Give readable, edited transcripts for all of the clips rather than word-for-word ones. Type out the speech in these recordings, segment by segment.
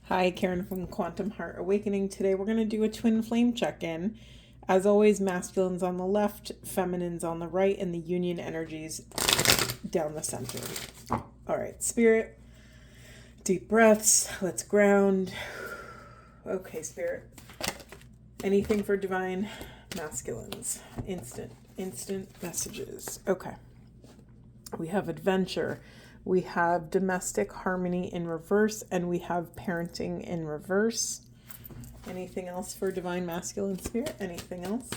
Hi, Karen from Quantum Heart Awakening. Today we're going to do a twin flame check-in. As always, masculines on the left, feminines on the right, and the union energies down the center. All right, spirit, deep breaths. Let's ground. Okay, spirit. Anything for divine masculines. Instant messages. Okay. We have adventure. We have domestic harmony in reverse, and we have parenting in reverse. Anything else for divine masculine spirit? Anything else?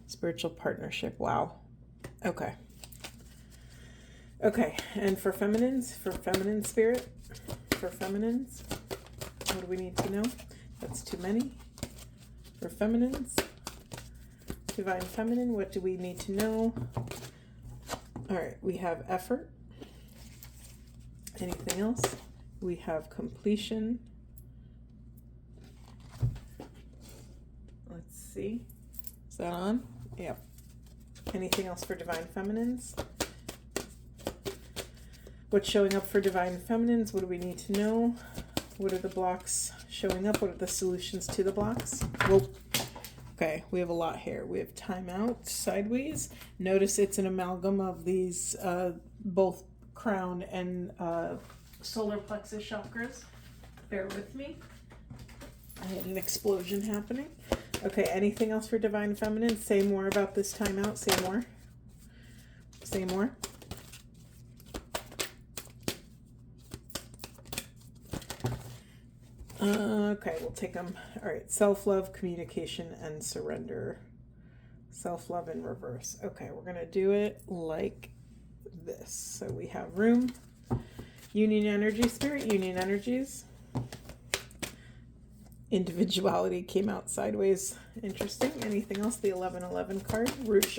Spiritual partnership. Wow. Okay. Okay. And for feminines, for feminine spirit, for feminines, what do we need to know? That's too many. For feminines, divine feminine, what do we need to know? All right, we have effort. Anything else? We have completion. Let's see. Is that on? Yep. Anything else for divine feminines? What's showing up for divine feminines? What do we need to know? What are the blocks showing up? What are the solutions to the blocks? Whoa. Okay, we have a lot here. We have timeout, sideways. Notice it's an amalgam of these both crown and solar plexus chakras. Bear with me. I had an explosion happening. Okay, anything else for divine feminine? Say more about this timeout. Say more. Say more. Okay, we'll take them. All right, self-love, communication, and surrender. Self-love in reverse. Okay, we're going to do it like this. So we have room, union energy, spirit, union energies. Individuality came out sideways. Interesting. Anything else? The 1111 card. Root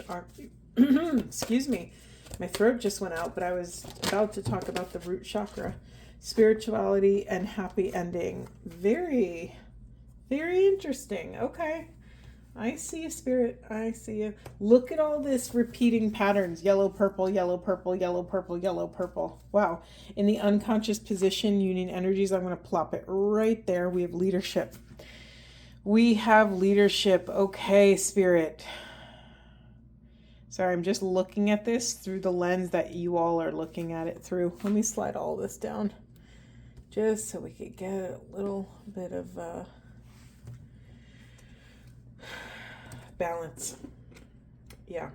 excuse me. My throat just went out, but I was about to talk about the root chakra. Spirituality and happy ending. Very, very interesting. Okay. I see you, spirit. I see you. Look at all this repeating patterns. Yellow, purple, yellow, purple, yellow, purple, yellow, purple. Wow. In the unconscious position, union energies, I'm going to plop it right there. We have leadership. We have leadership. Okay, spirit. Sorry, I'm just looking at this through the lens that you all are looking at it through. Let me slide all this down just so we could get a little bit of balance. Yeah.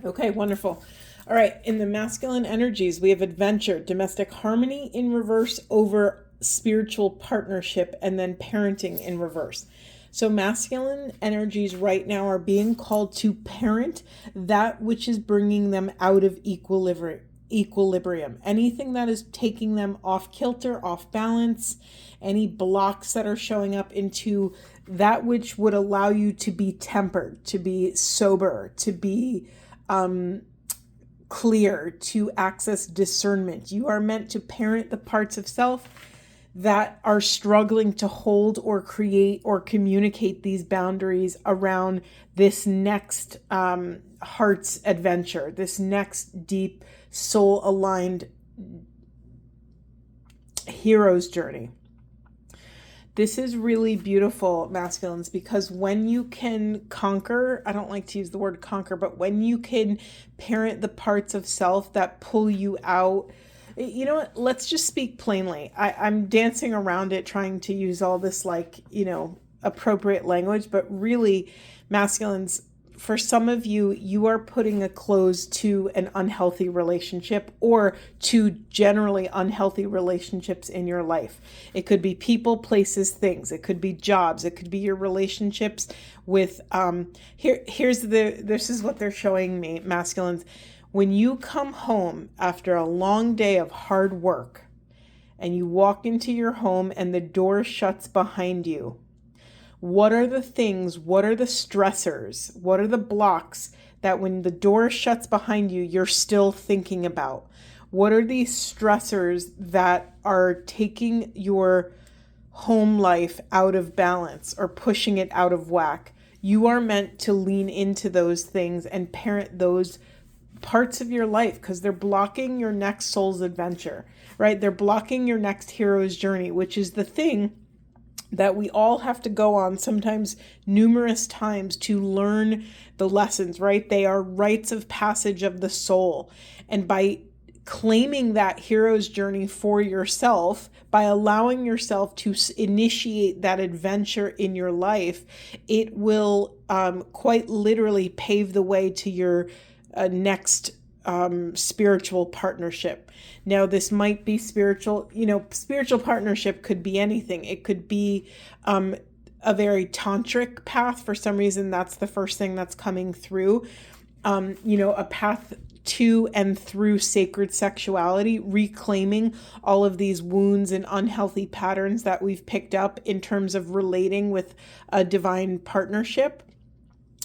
Okay, wonderful. All right, in the masculine energies, we have adventure, domestic harmony in reverse over spiritual partnership, and then parenting in reverse. So masculine energies right now are being called to parent that which is bringing them out of equilibrium. Anything that is taking them off kilter, off balance, any blocks that are showing up into that which would allow you to be tempered, to be sober, to be clear, to access discernment. You are meant to parent the parts of self that are struggling to hold or create or communicate these boundaries around this next heart's adventure, this next deep soul-aligned hero's journey. This is really beautiful, masculines, because when you can conquer, I don't like to use the word conquer, but when you can parent the parts of self that pull you out, you know what, let's just speak plainly. I'm dancing around it, trying to use all this appropriate language, but really, masculines, for some of you, you are putting a close to an unhealthy relationship or to generally unhealthy relationships in your life. It could be people, places, things. It could be jobs. It could be your relationships with, this is what they're showing me, masculines. When you come home after a long day of hard work and you walk into your home and the door shuts behind you, what are the things, what are the stressors, what are the blocks that when the door shuts behind you, you're still thinking about? What are these stressors that are taking your home life out of balance or pushing it out of whack? You are meant to lean into those things and parent those parts of your life because they're blocking your next soul's adventure, right? They're blocking your next hero's journey, which is the thing that we all have to go on, sometimes numerous times, to learn the lessons, right? They are rites of passage of the soul. And by claiming that hero's journey for yourself, by allowing yourself to initiate that adventure in your life, it will quite literally pave the way to your next spiritual partnership. Now, this might be spiritual, spiritual partnership could be anything. It could be a very tantric path. For some reason, that's the first thing that's coming through. A path to and through sacred sexuality, reclaiming all of these wounds and unhealthy patterns that we've picked up in terms of relating with a divine partnership.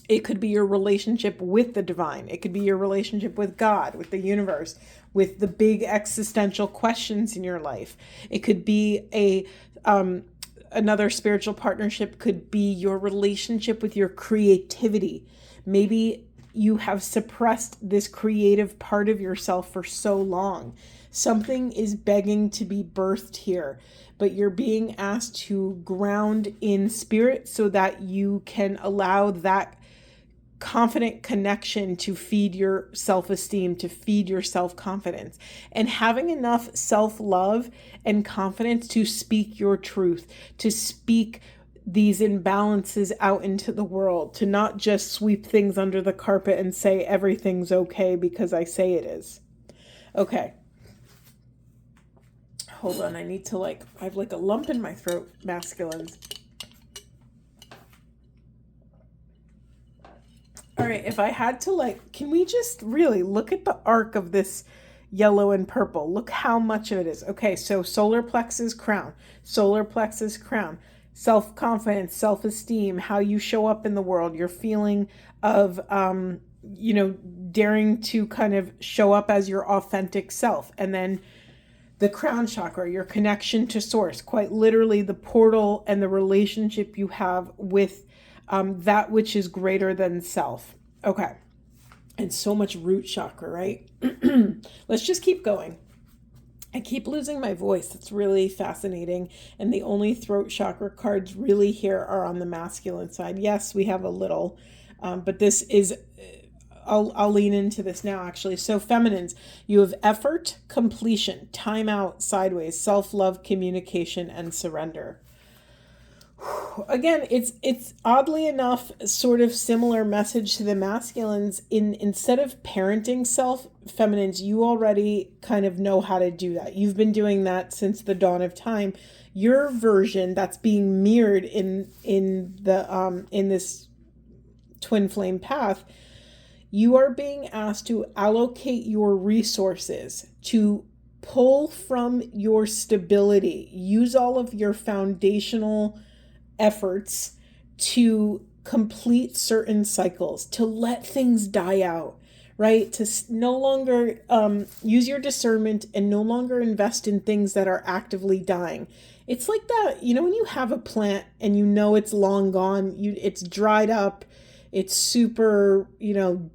It could be your relationship with the divine. It could be your relationship with God, with the universe, with the big existential questions in your life. It could be another spiritual partnership could be your relationship with your creativity. Maybe you have suppressed this creative part of yourself for so long. Something is begging to be birthed here, but you're being asked to ground in spirit so that you can allow that confident connection to feed your self-esteem, to feed your self-confidence, and having enough self-love and confidence to speak your truth, to speak these imbalances out into the world, to not just sweep things under the carpet and say everything's okay because I say it is. Okay. Hold on, I need to I have a lump in my throat, masculines. All right, if I had to can we just really look at the arc of this yellow and purple? Look how much of it is. Okay, so solar plexus crown, self-confidence, self-esteem, how you show up in the world, your feeling of, daring to kind of show up as your authentic self. And then the crown chakra, your connection to source, quite literally the portal and the relationship you have with that which is greater than self. Okay. And so much root chakra, right? Let's just keep going. I keep losing my voice. It's really fascinating. And the only throat chakra cards really here are on the masculine side. Yes, we have a little, but this is, I'll lean into this now actually. So feminines, you have effort, completion, time out, sideways, self-love, communication, and surrender. Again, it's oddly enough sort of similar message to the masculines. Instead of parenting self, feminines, you already kind of know how to do that. You've been doing that since the dawn of time. Your version that's being mirrored in this twin flame path, you are being asked to allocate your resources, to pull from your stability, use all of your foundational efforts to complete certain cycles, to let things die out, right? To no longer use your discernment and no longer invest in things that are actively dying. It's like that, when you have a plant and it's long gone, it's dried up, it's super,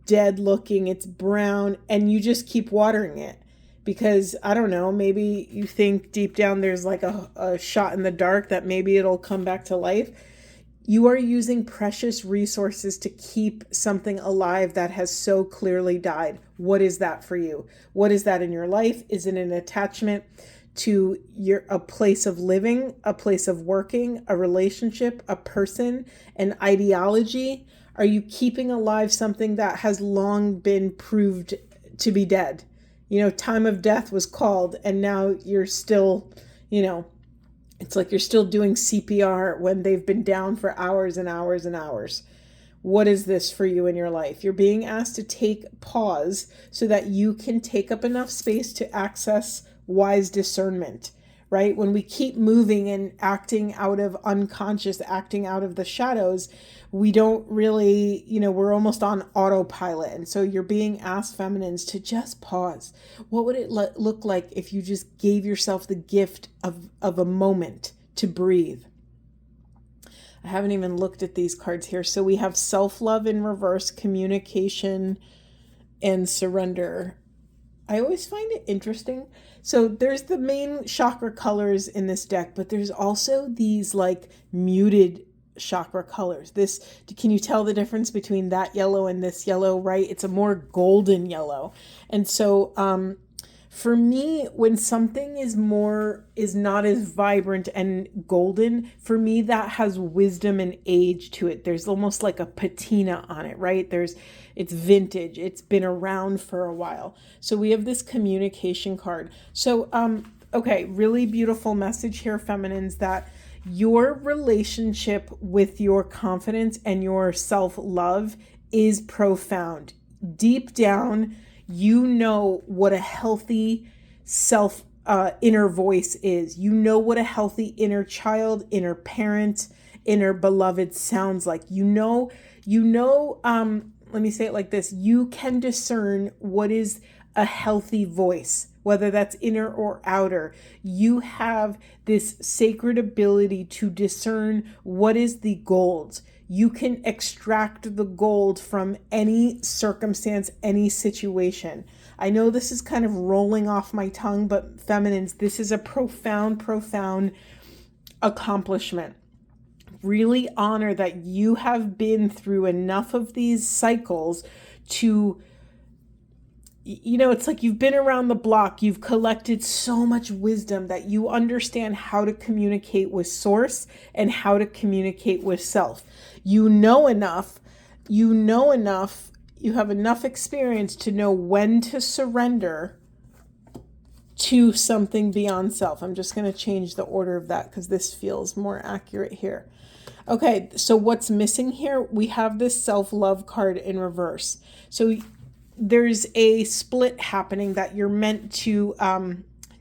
dead looking, it's brown, and you just keep watering it. Because, I don't know, maybe you think deep down there's a shot in the dark that maybe it'll come back to life. You are using precious resources to keep something alive that has so clearly died. What is that for you? What is that in your life? Is it an attachment to a place of living, a place of working, a relationship, a person, an ideology? Are you keeping alive something that has long been proved to be dead? Time of death was called, and now you're still, it's like you're still doing CPR when they've been down for hours and hours and hours. What is this for you in your life? You're being asked to take pause so that you can take up enough space to access wise discernment, right? When we keep moving and acting out of unconscious, acting out of the shadows, we don't really, we're almost on autopilot. And so you're being asked, feminines, to just pause. What would it look like if you just gave yourself the gift of a moment to breathe? I haven't even looked at these cards here. So we have self-love in reverse, communication, and surrender. I always find it interesting. So there's the main chakra colors in this deck, but there's also these like muted chakra colors. Can you tell the difference between that yellow and this yellow, right? It's a more golden yellow. And so for me, when something is not as vibrant and golden, for me that has wisdom and age to it. There's almost like a patina on it, right? It's vintage. It's been around for a while. So we have this communication card. So okay, really beautiful message here, feminines, that your relationship with your confidence and your self-love is profound. Deep down, you know what a healthy inner voice is. You know what a healthy inner child, inner parent, inner beloved sounds like. Let me say it like this. You can discern what is a healthy voice, whether that's inner or outer. You have this sacred ability to discern what is the gold. You can extract the gold from any circumstance, any situation. I know this is kind of rolling off my tongue, but feminines, this is a profound, profound accomplishment. Really honor that you have been through enough of these cycles to, it's like you've been around the block. You've collected so much wisdom that you understand how to communicate with source and how to communicate with self. You know enough, you have enough experience to know when to surrender to something beyond self. I'm just going to change the order of that because this feels more accurate here. Okay, so what's missing here? We have this self-love card in reverse. So there's a split happening that you're meant to,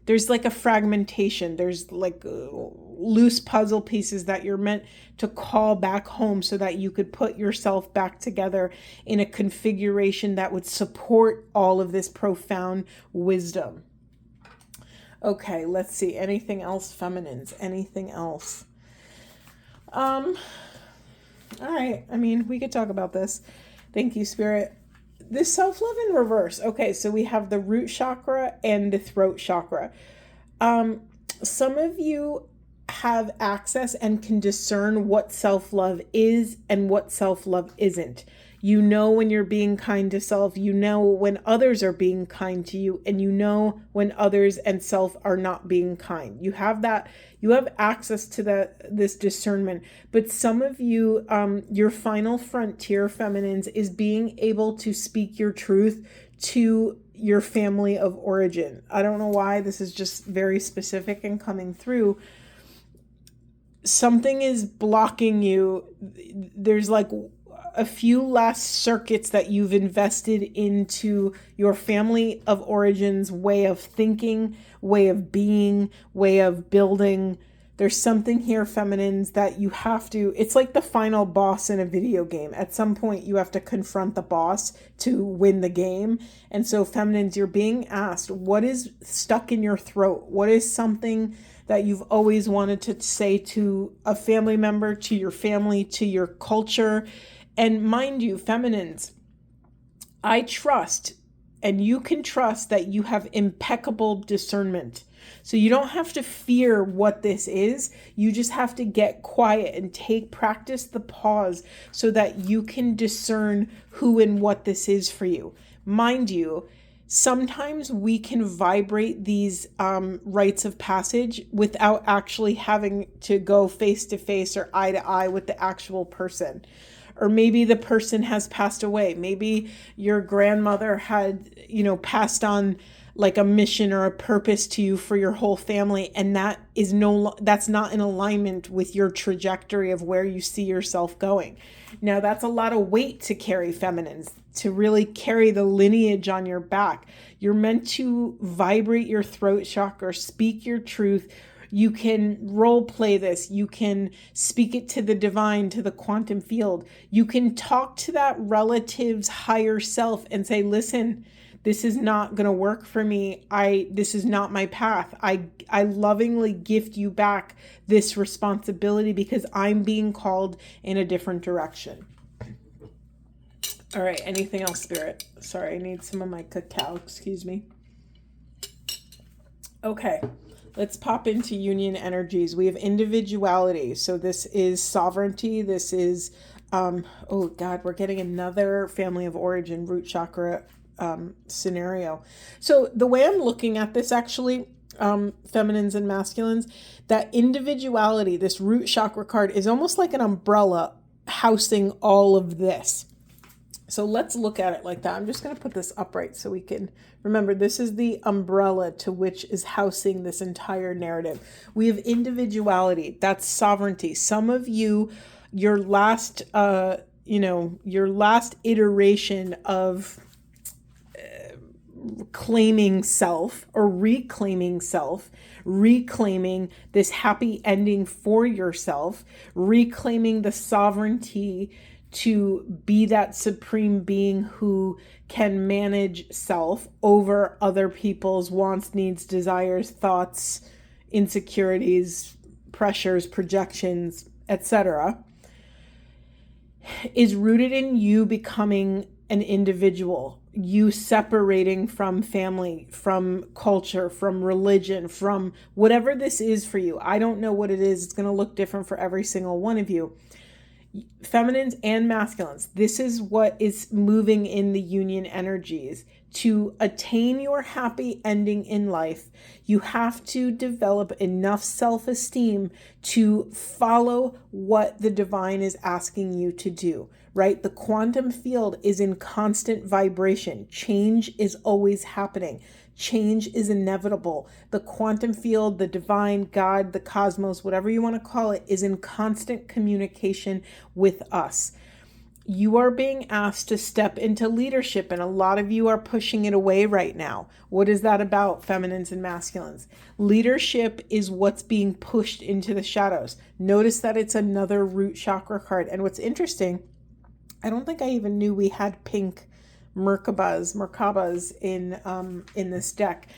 there's like a fragmentation. There's like loose puzzle pieces that you're meant to call back home so that you could put yourself back together in a configuration that would support all of this profound wisdom. Okay, let's see. Anything else, feminines? Anything else? All right. I mean, we could talk about this. Thank you, Spirit. This self-love in reverse. Okay, so we have the root chakra and the throat chakra. Some of you have access and can discern what self-love is and what self-love isn't. You know when you're being kind to self, you know when others are being kind to you, and you know when others and self are not being kind. You have access to this discernment. But some of you, your final frontier, feminines, is being able to speak your truth to your family of origin. I don't know why, this is just very specific and coming through. Something is blocking you. There's like a few last circuits that you've invested into your family of origins, way of thinking, way of being, way of building. There's something here, feminines, that you have to, it's like the final boss in a video game. At some point, you have to confront the boss to win the game. And so, feminines, you're being asked, what is stuck in your throat? What is something that you've always wanted to say to a family member, to your family, to your culture? And mind you, feminines, I trust, and you can trust that you have impeccable discernment. So you don't have to fear what this is. You just have to get quiet and practice the pause so that you can discern who and what this is for you. Mind you, sometimes we can vibrate these rites of passage without actually having to go face to face or eye to eye with the actual person. Or maybe the person has passed away. Maybe your grandmother had, passed on like a mission or a purpose to you for your whole family. And that's not in alignment with your trajectory of where you see yourself going. Now, that's a lot of weight to carry, feminines, to really carry the lineage on your back. You're meant to vibrate your throat chakra, speak your truth. You can role play this. You can speak it to the divine, to the quantum field. You can talk to that relative's higher self and say, listen, this is not going to work for me. This is not my path. I lovingly gift you back this responsibility because I'm being called in a different direction. All right, anything else, Spirit? Sorry, I need some of my cacao, excuse me. Okay, let's pop into union energies. We have individuality. So this is sovereignty. This is, oh God, we're getting another family of origin, root chakra scenario. So the way I'm looking at this actually, feminines and masculines, that individuality, this root chakra card is almost like an umbrella housing all of this. So let's look at it like that. I'm just going to put this upright so we can remember this is the umbrella to which is housing this entire narrative. We have individuality. That's sovereignty. Some of you, your last iteration of claiming self or reclaiming self, reclaiming this happy ending for yourself, reclaiming the sovereignty to be that supreme being who can manage self over other people's wants, needs, desires, thoughts, insecurities, pressures, projections, etc., is rooted in you becoming an individual, you separating from family, from culture, from religion, from whatever this is for you. I don't know what it is. It's going to look different for every single one of you. Feminines and masculines, this is what is moving in the union energies. To attain your happy ending in life, you have to develop enough self-esteem to follow what the divine is asking you to do, right? The quantum field is in constant vibration. Change is always happening. Change is inevitable. The quantum field, the divine, God, the cosmos, whatever you want to call it, is in constant communication with us. You are being asked to step into leadership, and a lot of you are pushing it away right now. What is that about, feminines and masculines? Leadership is what's being pushed into the shadows. Notice that it's another root chakra card. And what's interesting, I don't think I even knew we had pink Merkabas in this deck.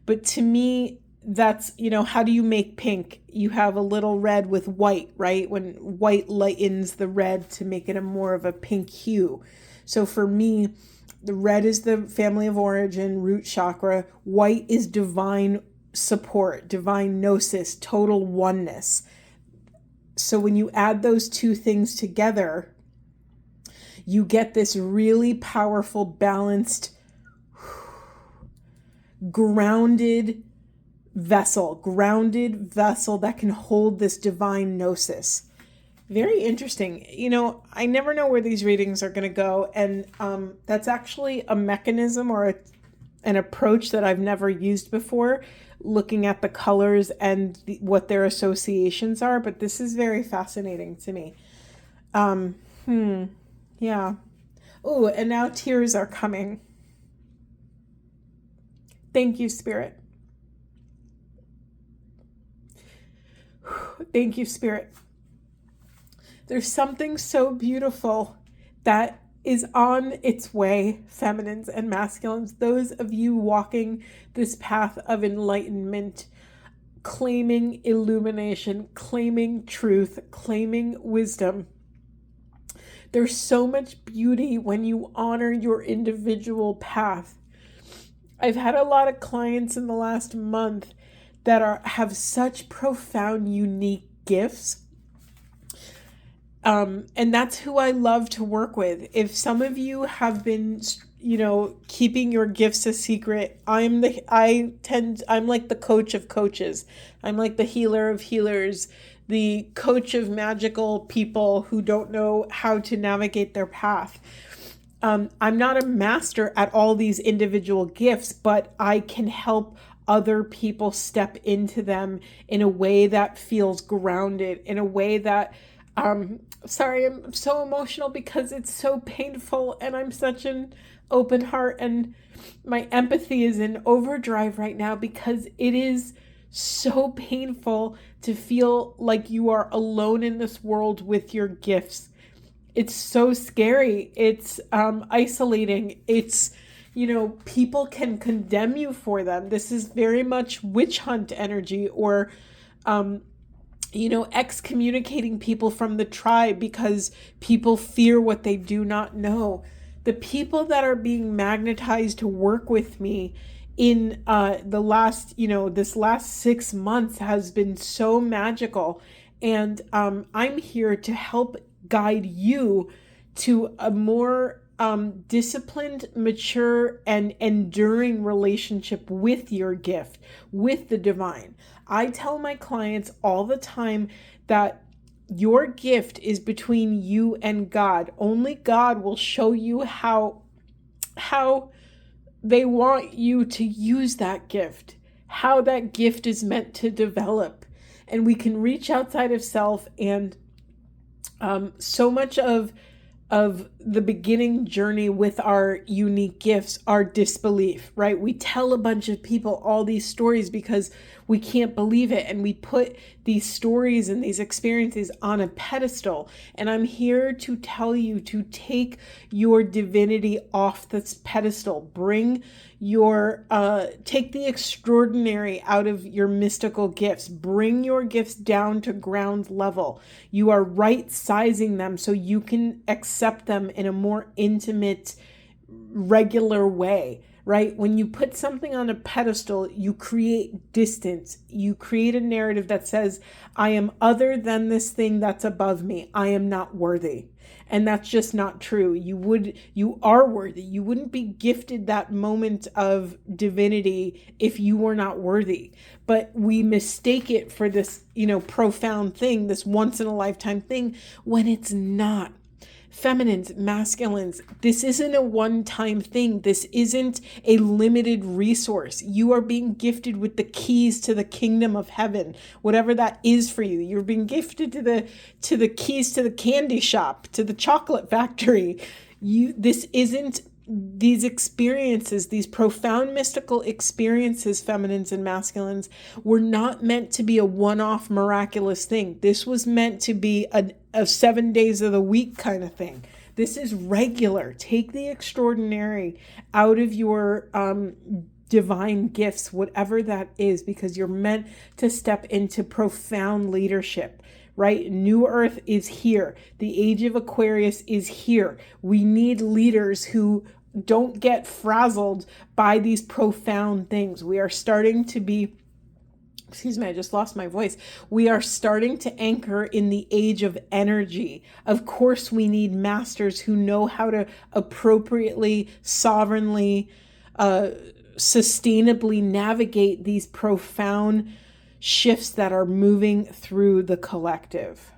But to me, that's, how do you make pink? You have a little red with white, right? When white lightens the red to make it a more of a pink hue. So for me, the red is the family of origin, root chakra. White is divine support, divine gnosis, total oneness. So when you add those two things together, you get this really powerful, balanced, grounded vessel that can hold this divine gnosis. Very interesting. I never know where these readings are going to go. And that's actually a mechanism or an approach that I've never used before, looking at the colors and what their associations are. But this is very fascinating to me. Yeah. Oh, and now tears are coming. Thank you, Spirit. Thank you, Spirit. There's something so beautiful that is on its way, feminines and masculines. Those of you walking this path of enlightenment, claiming illumination, claiming truth, claiming wisdom. There's so much beauty when you honor your individual path. I've had a lot of clients in the last month that have such profound, unique gifts. And that's who I love to work with. If some of you have been, keeping your gifts a secret, I'm like the coach of coaches. I'm like the healer of healers, the coach of magical people who don't know how to navigate their path. I'm not a master at all these individual gifts, but I can help other people step into them in a way that feels grounded, in a way that, sorry, I'm so emotional because it's so painful and I'm such an open heart and my empathy is in overdrive right now because it is so painful to feel like you are alone in this world with your gifts. It's so scary. It's isolating. It's, people can condemn you for them. This is very much witch hunt energy or, excommunicating people from the tribe because people fear what they do not know. the people that are being magnetized to work with me in the last, this last 6 months has been so magical. And I'm here to help guide you to a more disciplined, mature, and enduring relationship with your gift, with the divine. I tell my clients all the time that your gift is between you and God. Only God will show you how they want you to use that gift, how that gift is meant to develop. And we can reach outside of self, and so much of the beginning journey with our unique gifts are disbelief, right? We tell a bunch of people all these stories because we can't believe it. And we put these stories and these experiences on a pedestal. And I'm here to tell you to take your divinity off this pedestal. Bring your, take the extraordinary out of your mystical gifts. Bring your gifts down to ground level. You are right sizing them so you can accept them in a more intimate, regular way, right? When you put something on a pedestal, you create distance. You create a narrative that says, I am other than this thing that's above me. I am not worthy. And that's just not true. You are worthy. You wouldn't be gifted that moment of divinity if you were not worthy. But we mistake it for this, profound thing, this once in a lifetime thing, when it's not. Feminines, masculines, this isn't a one-time thing. This isn't a limited resource. You are being gifted with the keys to the kingdom of heaven, whatever that is for you. You're being gifted to the keys to the candy shop, to the chocolate factory. This isn't these experiences, these profound mystical experiences, feminines and masculines, were not meant to be a one-off miraculous thing. This was meant to be a 7 days of the week kind of thing. This is regular. Take the extraordinary out of your divine gifts, whatever that is, because you're meant to step into profound leadership. Right? New Earth is here. The age of Aquarius is here. We need leaders who don't get frazzled by these profound things. We are starting to be, I just lost my voice. We are starting to anchor in the age of energy. Of course, we need masters who know how to appropriately, sovereignly, sustainably navigate these profound shifts that are moving through the collective.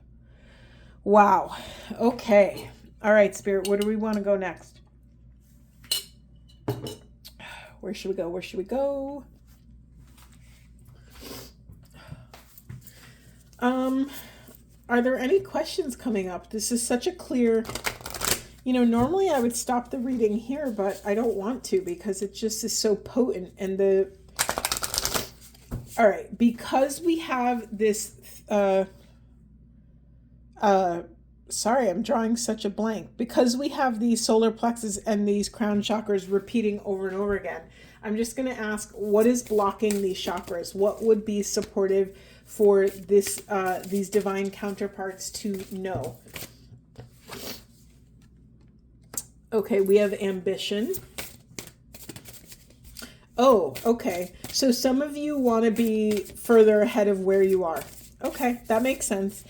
Wow. Okay. All right, Spirit, where do we want to go next? Where should we go? Where should we go? Are there any questions coming up? This is such a clear, normally I would stop the reading here, but I don't want to because it just is so potent. And all right, because we have this, sorry, I'm drawing such a blank. Because we have these solar plexus and these crown chakras repeating over and over again, I'm just going to ask, what is blocking these chakras? What would be supportive for this, these divine counterparts to know? Okay, we have ambition. Oh, okay. So some of you want to be further ahead of where you are. Okay, that makes sense.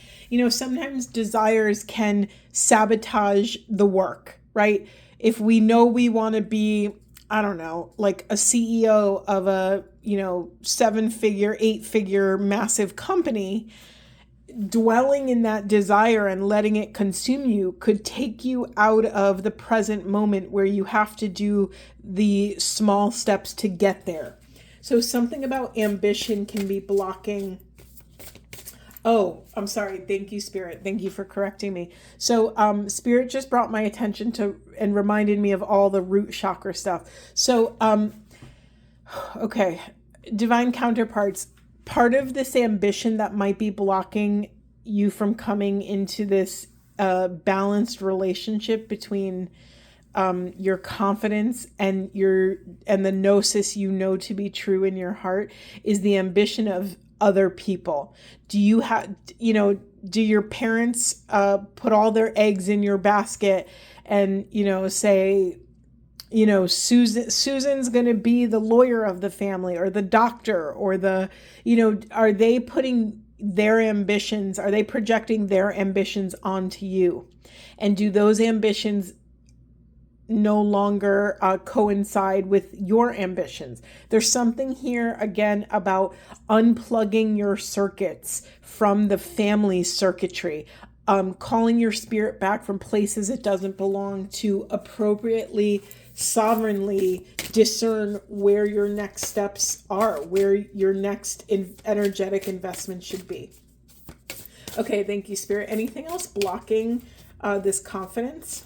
Sometimes desires can sabotage the work, right? If we know we want to be, I don't know, like a CEO of a, 7-figure, 8-figure massive company, dwelling in that desire and letting it consume you could take you out of the present moment where you have to do the small steps to get there. So something about ambition can be blocking. Oh, I'm sorry. Thank you, Spirit. Thank you for correcting me. So Spirit just brought my attention to and reminded me of all the root chakra stuff. So, okay, divine counterparts. Part of this ambition that might be blocking you from coming into this balanced relationship between your confidence and the gnosis to be true in your heart is the ambition of other people. Do you have, do your parents put all their eggs in your basket and, say, Susan's going to be the lawyer of the family or the doctor or are they putting their ambitions, are they projecting their ambitions onto you? And do those ambitions no longer coincide with your ambitions? There's something here again about unplugging your circuits from the family circuitry, calling your spirit back from places it doesn't belong to appropriately, sovereignly discern where your next steps are, where your next energetic investment should be. Okay, thank you, Spirit. Anything else blocking this confidence?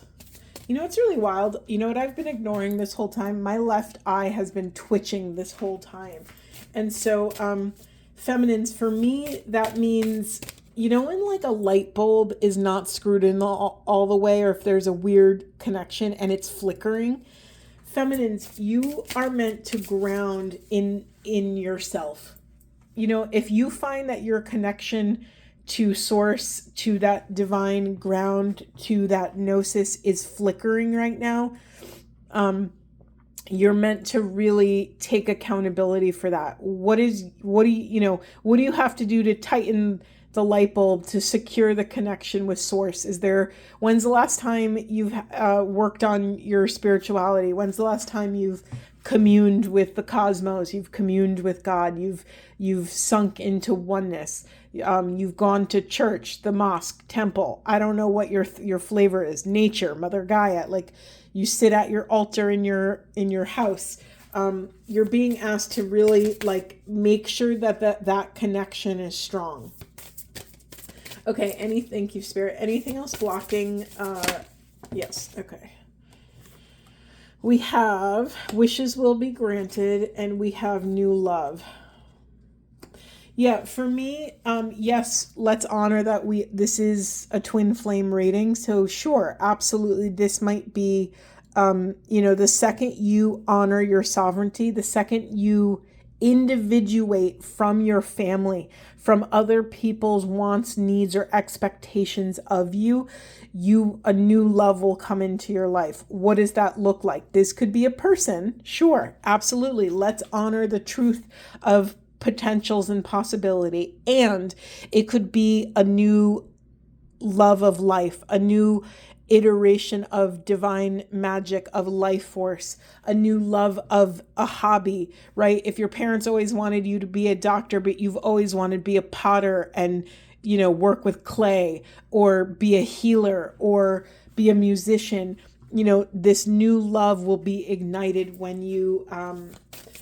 It's really wild. You know what I've been ignoring this whole time? My left eye has been twitching this whole time. And so, feminines, for me, that means, when like a light bulb is not screwed in all the way, or if there's a weird connection and it's flickering, feminines, you are meant to ground in yourself. If you find that your connection to source, to that divine ground, to that gnosis is flickering right now, you're meant to really take accountability for that. What do you have to do to tighten the light bulb to secure the connection with source? When's the last time you've worked on your spirituality? When's the last time you've communed with the cosmos? You've communed with God. You've sunk into oneness. You've gone to church, the mosque, temple. I don't know what your flavor is. Nature, Mother Gaia. Like, you sit at your altar in your house. You're being asked to really make sure that connection is strong. Okay, thank you, Spirit. Anything else blocking? Yes, okay. We have wishes will be granted, and we have new love. Yeah, for me, yes, let's honor that this is a twin flame rating. So sure, absolutely, this might be, the second you honor your sovereignty, the second you individuate from your family, from other people's wants, needs, or expectations of you, a new love will come into your life. What does that look like? This could be a person. Sure, absolutely. Let's honor the truth of potentials and possibility. And it could be a new love of life, a new iteration of divine magic, of life force, a new love of a hobby, right? If your parents always wanted you to be a doctor, but you've always wanted to be a potter and, work with clay, or be a healer, or be a musician, this new love will be ignited when you,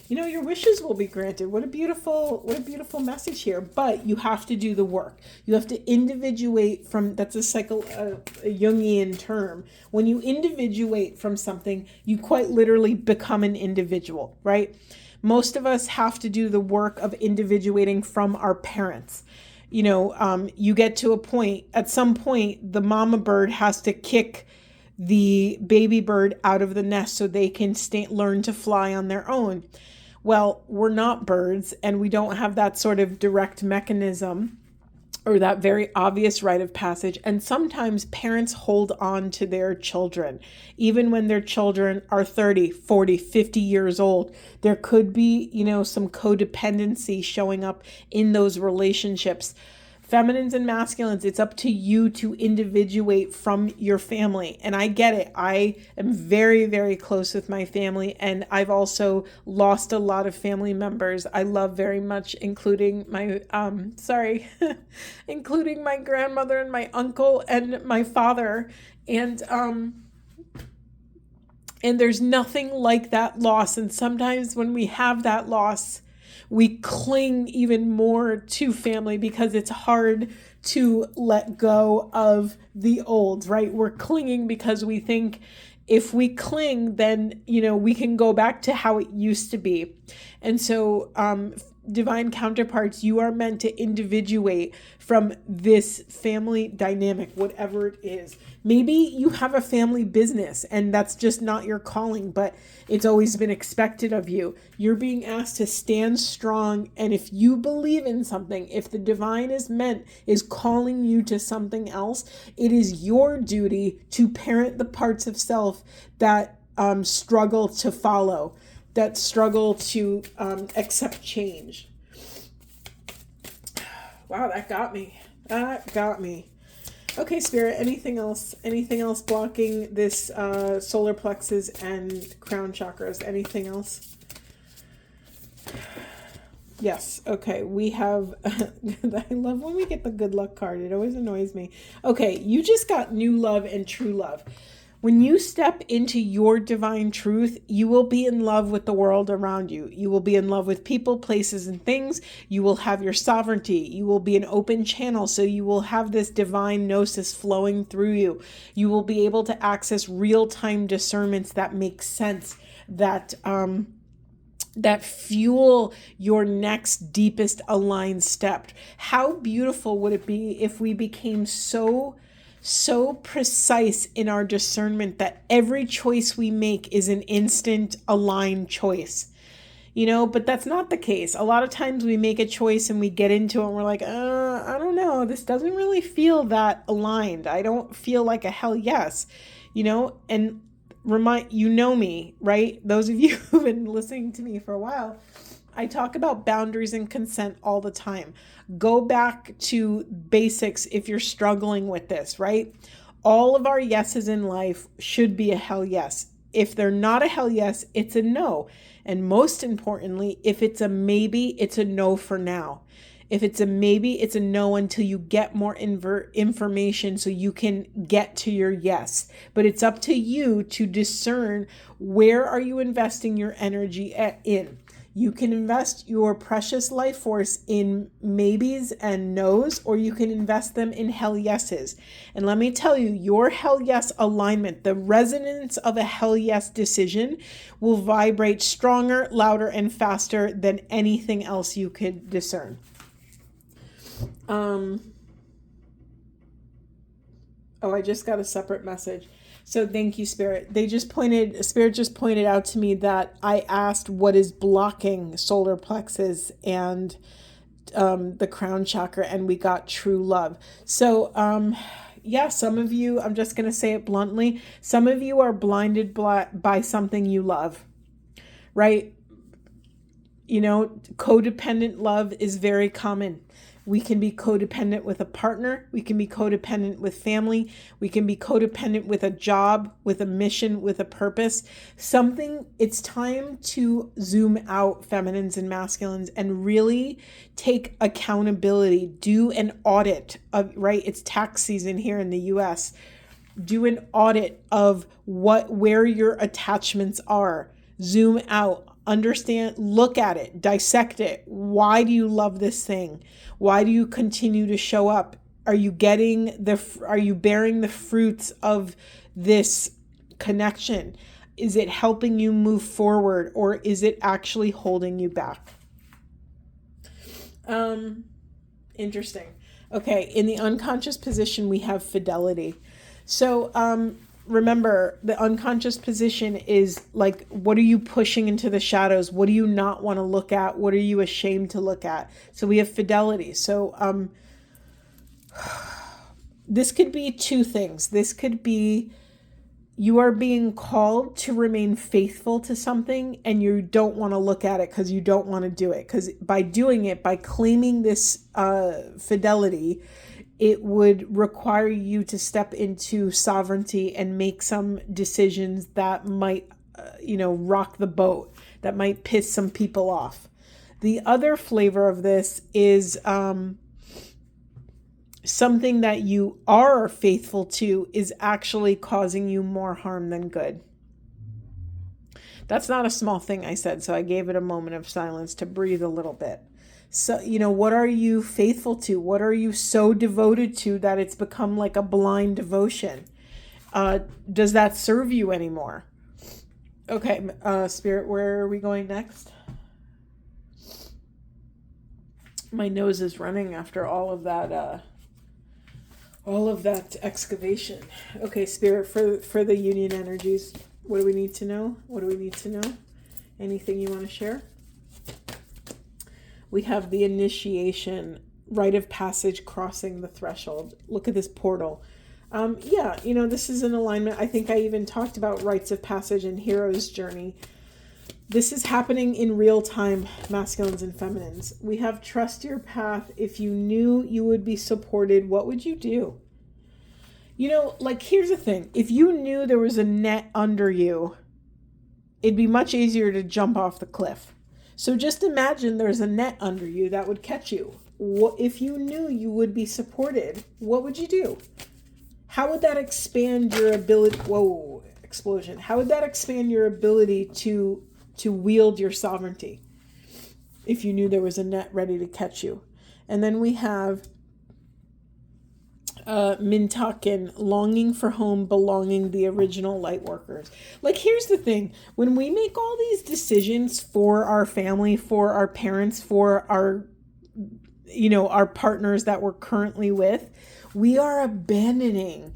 your wishes will be granted. What a beautiful message here. But you have to do the work. You have to individuate from, that's a Jungian term. When you individuate from something, you quite literally become an individual, right? Most of us have to do the work of individuating from our parents. You get to a point, at some point, the mama bird has to kick the baby bird out of the nest so they can learn to fly on their own. Well, we're not birds, and we don't have that sort of direct mechanism or that very obvious rite of passage. And sometimes parents hold on to their children, even when their children are 30, 40, 50 years old. There could be, some codependency showing up in those relationships. Feminines and masculines, it's up to you to individuate from your family. And I get it. I am very, very close with my family. And I've also lost a lot of family members I love very much, including my, including my grandmother and my uncle and my father. And there's nothing like that loss. And sometimes when we have that loss, we cling even more to family because it's hard to let go of the old, right? We're clinging because we think if we cling, then, we can go back to how it used to be. And so divine counterparts, you are meant to individuate from this family dynamic, whatever it is. Maybe you have a family business and that's just not your calling, but it's always been expected of you. You're being asked to stand strong. And if you believe in something, if the divine is calling you to something else, it is your duty to parent the parts of self that struggle to follow, that struggle to accept change. Wow, that got me. That got me. Okay, Spirit, anything else? Anything else blocking this solar plexus and crown chakras? Anything else? Yes. Okay, we have... I love when we get the good luck card. It always annoys me. Okay, you just got new love and true love. When you step into your divine truth, you will be in love with the world around you. You will be in love with people, places, and things. You will have your sovereignty. You will be an open channel, so you will have this divine gnosis flowing through you. You will be able to access real-time discernments that make sense, that fuel your next deepest aligned step. How beautiful would it be if we became so precise in our discernment that every choice we make is an instant aligned choice, but that's not the case. A lot of times we make a choice and we get into it and we're like, I don't know, this doesn't really feel that aligned. I don't feel like a hell yes, and me, right? Those of you who've been listening to me for a while, I talk about boundaries and consent all the time. Go back to basics if you're struggling with this, right? All of our yeses in life should be a hell yes. If they're not a hell yes, it's a no. And most importantly, if it's a maybe, it's a no for now. If it's a maybe, it's a no until you get more information so you can get to your yes. But it's up to you to discern, where are you investing your energy in? You can invest your precious life force in maybes and no's, or you can invest them in hell yeses. And let me tell you, your hell yes alignment, the resonance of a hell yes decision, will vibrate stronger, louder, and faster than anything else you could discern. I just got a separate message. So thank you, Spirit. Spirit just pointed out to me that I asked what is blocking solar plexus and the crown chakra, and we got true love. So some of you, I'm just going to say it bluntly, some of you are blinded by something you love, right? Codependent love is very common. We can be codependent with a partner. We can be codependent with family. We can be codependent with a job, with a mission, with a purpose. It's time to zoom out, feminines and masculines, and really take accountability. Do an audit of, right? It's tax season here in the US. Do an audit of where your attachments are. Zoom out. Understand, look at it, dissect it. Why do you love this thing? Why do you continue to show up? Are you bearing the fruits of this connection? Is it helping you move forward, or is it actually holding you back? Interesting. Okay, in the unconscious position, we have fidelity. So, remember, the unconscious position is like, what are you pushing into the shadows? What do you not want to look at? What are you ashamed to look at? So we have fidelity. So this could be two things. This could be you are being called to remain faithful to something and you don't want to look at it because you don't want to do it. Because by doing it, by claiming this fidelity, it would require you to step into sovereignty and make some decisions that might, rock the boat, that might piss some people off. The other flavor of this is something that you are faithful to is actually causing you more harm than good. That's not a small thing, I said, so I gave it a moment of silence to breathe a little bit. So, what are you faithful to? What are you so devoted to that it's become like a blind devotion? Does that serve you anymore? Okay, Spirit, where are we going next? My nose is running after all of that excavation. Okay, Spirit, for the union energies, what do we need to know? What do we need to know? Anything you want to share? We have the initiation, rite of passage, crossing the threshold. Look at this portal. Yeah, this is an alignment. I think I even talked about rites of passage and hero's journey. This is happening in real time, masculines and feminines. We have trust your path. If you knew you would be supported, what would you do? Here's the thing. If you knew there was a net under you, it'd be much easier to jump off the cliff. So just imagine there's a net under you that would catch you. If you knew you would be supported, what would you do? How would that expand your ability? Whoa, explosion. How would that expand your ability to wield your sovereignty if you knew there was a net ready to catch you? And then we have Mintakin, longing for home, belonging, the original light workers. Here's the thing. When we make all these decisions for our family, for our parents, for our partners that we're currently with, we are abandoning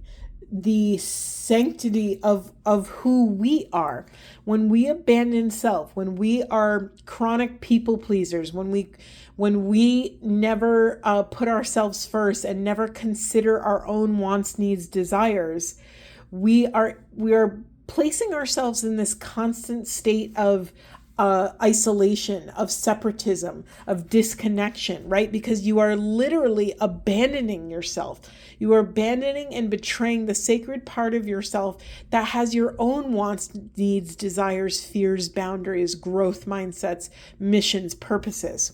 the sanctity of who we are. When we abandon self, when we are chronic people pleasers, when we never put ourselves first and never consider our own wants, needs, desires, we are placing ourselves in this constant state of isolation, of separatism, of disconnection, right? Because you are literally abandoning yourself. You are abandoning and betraying the sacred part of yourself that has your own wants, needs, desires, fears, boundaries, growth mindsets, missions, purposes.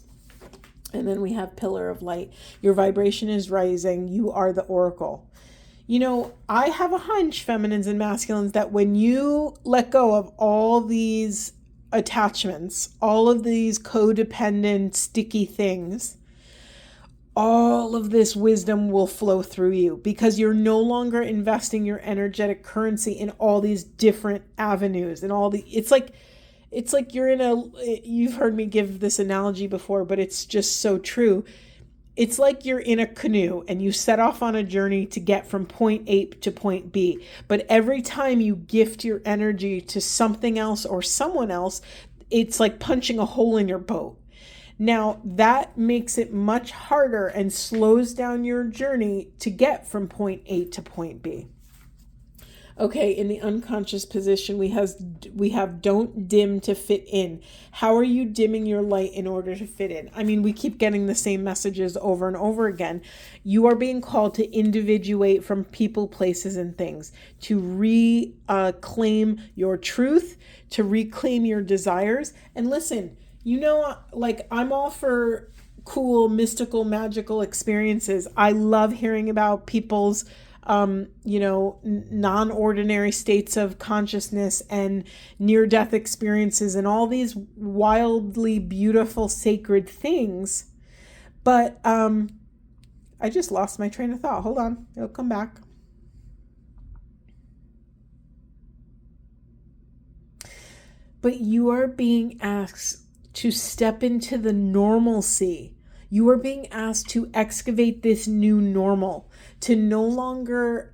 And then we have Pillar of Light. Your vibration is rising. You are the oracle. I have a hunch, feminines and masculines, that when you let go of all these attachments, all of these codependent, sticky things, all of this wisdom will flow through you because you're no longer investing your energetic currency in all these different avenues and it's like you're you've heard me give this analogy before, but it's just so true. It's like you're in a canoe and you set off on a journey to get from point A to point B. But every time you gift your energy to something else or someone else, it's like punching a hole in your boat. Now, that makes it much harder and slows down your journey to get from point A to point B. Okay, in the unconscious position, we have don't dim to fit in. How are you dimming your light in order to fit in? I mean, we keep getting the same messages over and over again. You are being called to individuate from people, places, and things, to reclaim your truth, to reclaim your desires. And listen, I'm all for cool, mystical, magical experiences. I love hearing about people's non-ordinary states of consciousness and near-death experiences and all these wildly beautiful, sacred things. But I just lost my train of thought. Hold on. It'll come back. But you are being asked to step into the normalcy. You are being asked to excavate this new normal, to no longer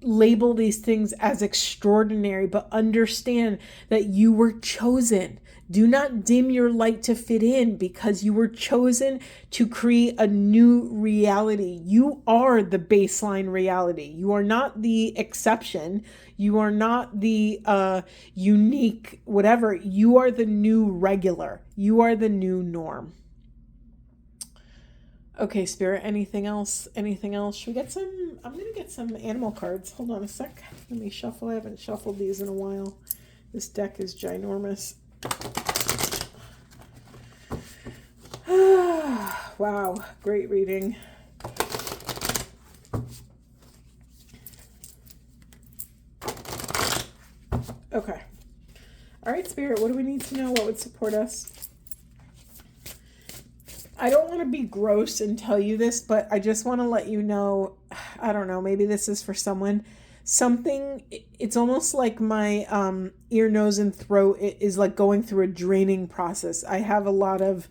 label these things as extraordinary, but understand that you were chosen. Do not dim your light to fit in, because you were chosen to create a new reality. You are the baseline reality. You are not the exception. You are not the unique whatever. You are the new regular. You are the new norm. Okay, Spirit, anything else? Anything else? Should we get some? I'm going to get some animal cards. Hold on a sec. Let me shuffle. I haven't shuffled these in a while. This deck is ginormous. Wow, great reading. Okay. All right, Spirit, what do we need to know? What would support us? I don't want to be gross and tell you this, but I just want to let you know, I don't know, maybe this is for someone. something, it's almost like my ear, nose, and throat is like going through a draining process. I have a lot of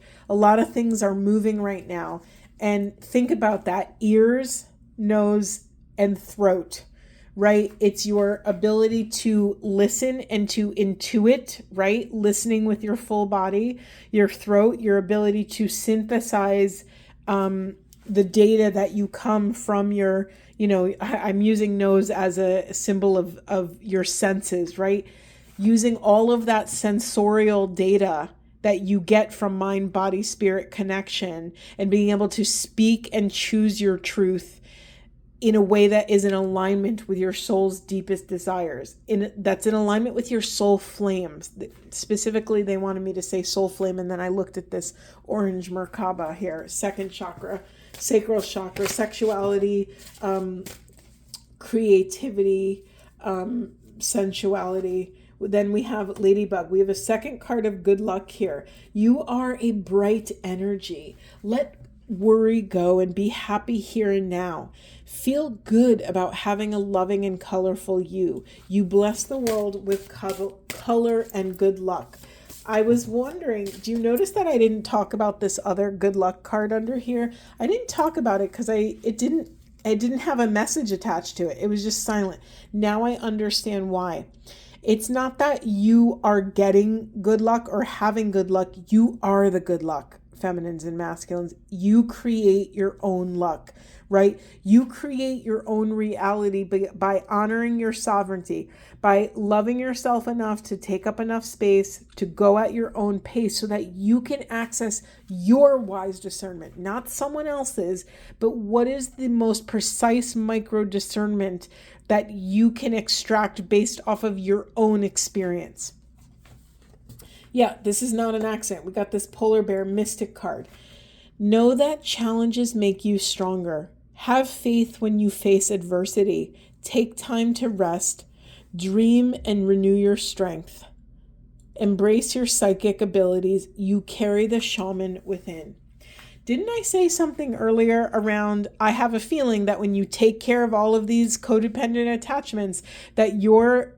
things are moving right now. And think about that: ears, nose, and throat, right? It's your ability to listen and to intuit, right? Listening with your full body, your throat, your ability to synthesize the data that you come from your, I'm using nose as a symbol of your senses, right? Using all of that sensorial data that you get from mind, body, spirit connection, and being able to speak and choose your truth in a way that is in alignment with your soul's deepest desires, that's in alignment with your soul flames. Specifically, they wanted me to say soul flame, and then I looked at this orange Merkaba here, second chakra, sacral chakra, sexuality, creativity, sensuality. Then we have Ladybug. We have a second card of good luck here. You are a bright energy. Let worry go and be happy here and now. Feel good about having a loving and colorful you. You bless the world with color and good luck. I was wondering, do you notice that I didn't talk about this other good luck card under here? I didn't talk about it because I didn't have a message attached to it. It was just silent. Now I understand why. It's not that you are getting good luck or having good luck. You are the good luck, feminines and masculines. You create your own luck, right? You create your own reality by honoring your sovereignty, by loving yourself enough to take up enough space, to go at your own pace so that you can access your wise discernment, not someone else's, but what is the most precise micro discernment that you can extract based off of your own experience. Yeah, this is not an accident. We got this polar bear mystic card. Know that challenges make you stronger. Have faith when you face adversity. Take time to rest. Dream and renew your strength. Embrace your psychic abilities. You carry the shaman within. Didn't I say something earlier around, I have a feeling that when you take care of all of these codependent attachments, that your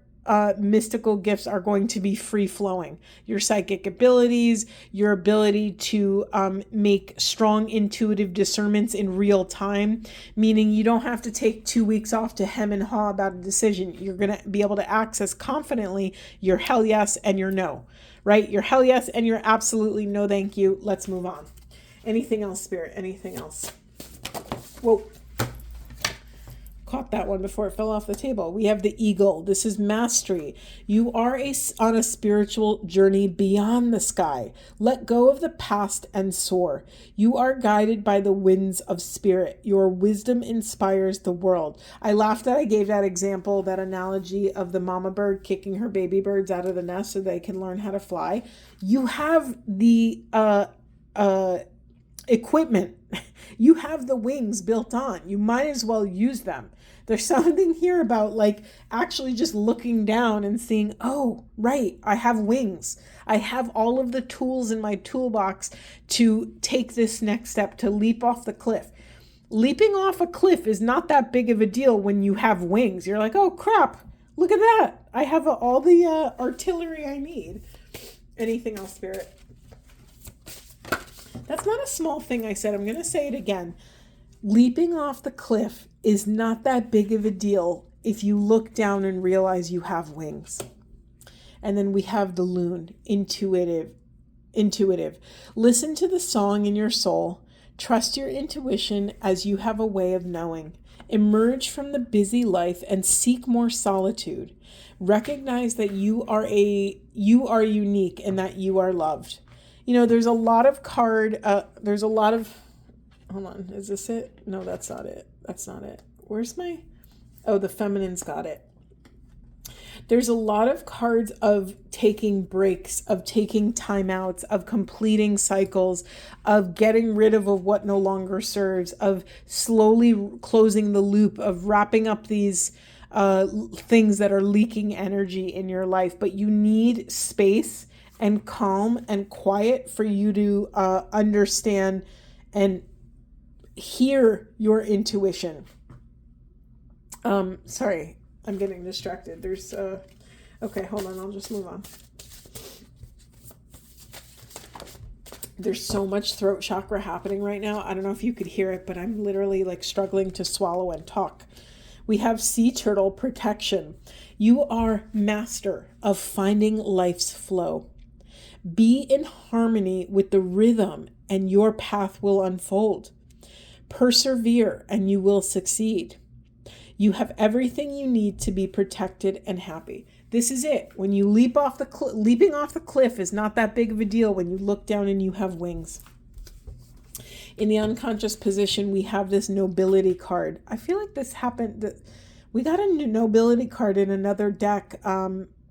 mystical gifts are going to be free-flowing. Your psychic abilities, your ability to make strong intuitive discernments in real time, meaning you don't have to take 2 weeks off to hem and haw about a decision. You're going to be able to access confidently your hell yes and your no, right? Your hell yes and your absolutely no thank you. Let's move on. Anything else, Spirit? Anything else? Whoa. Caught that one before it fell off the table. We have the eagle. This is mastery. You are on a spiritual journey beyond the sky. Let go of the past and soar. You are guided by the winds of spirit. Your wisdom inspires the world. I laughed that I gave that example, that analogy of the mama bird kicking her baby birds out of the nest so they can learn how to fly. You have the equipment. You have the wings built on. You might as well use them. There's something here about like actually just looking down and seeing, oh, right, I have wings. I have all of the tools in my toolbox to take this next step, to leap off the cliff. Leaping off a cliff is not that big of a deal when you have wings. You're like, oh crap, look at that. I have all the artillery I need. Anything else, Spirit? That's not a small thing I said. I'm going to say it again. Leaping off the cliff is not that big of a deal if you look down and realize you have wings. And then we have the loon, intuitive. Listen to the song in your soul. Trust your intuition as you have a way of knowing. Emerge from the busy life and seek more solitude. Recognize that you are unique and that you are loved. You know, there's a lot of hold on, is this it? No, that's not it. Where's the feminine's got it. There's a lot of cards of taking breaks, of taking timeouts, of completing cycles, of getting rid of what no longer serves, of slowly closing the loop, of wrapping up these things that are leaking energy in your life. But you need space and calm and quiet for you to understand and hear your intuition. Sorry, I'm getting distracted. There's, okay, hold on. I'll just move on. There's so much throat chakra happening right now. I don't know if you could hear it, but I'm literally like struggling to swallow and talk. We have sea turtle protection. You are master of finding life's flow. Be in harmony with the rhythm and your path will unfold. Persevere and you will succeed. You have everything you need to be protected and happy. This is it. When you leaping off the cliff is not that big of a deal when you look down and you have wings. In the unconscious position, we have this nobility card. I feel like this happened. We got a nobility card in another deck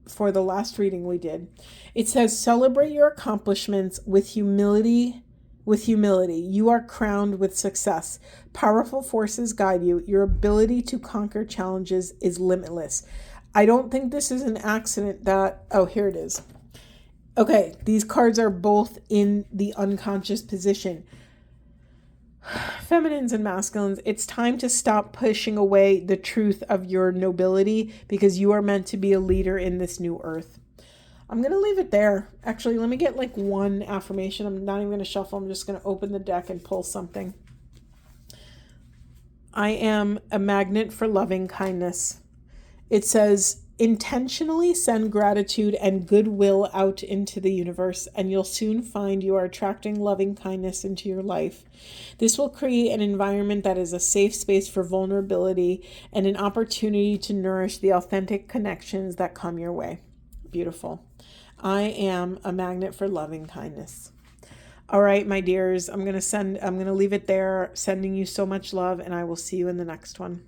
for the last reading we did. It says, celebrate your accomplishments with humility. You are crowned with success. Powerful forces guide you. Your ability to conquer challenges is limitless. I don't think this is an accident that, oh, here it is. Okay, these cards are both in the unconscious position. Feminines and masculines, it's time to stop pushing away the truth of your nobility because you are meant to be a leader in this new earth. I'm going to leave it there. Actually, let me get like one affirmation. I'm not even going to shuffle. I'm just going to open the deck and pull something. I am a magnet for loving kindness. It says, intentionally send gratitude and goodwill out into the universe, and you'll soon find you are attracting loving kindness into your life. This will create an environment that is a safe space for vulnerability and an opportunity to nourish the authentic connections that come your way. Beautiful. I am a magnet for loving kindness. All right, my dears, I'm going to leave it there, sending you so much love, and I will see you in the next one.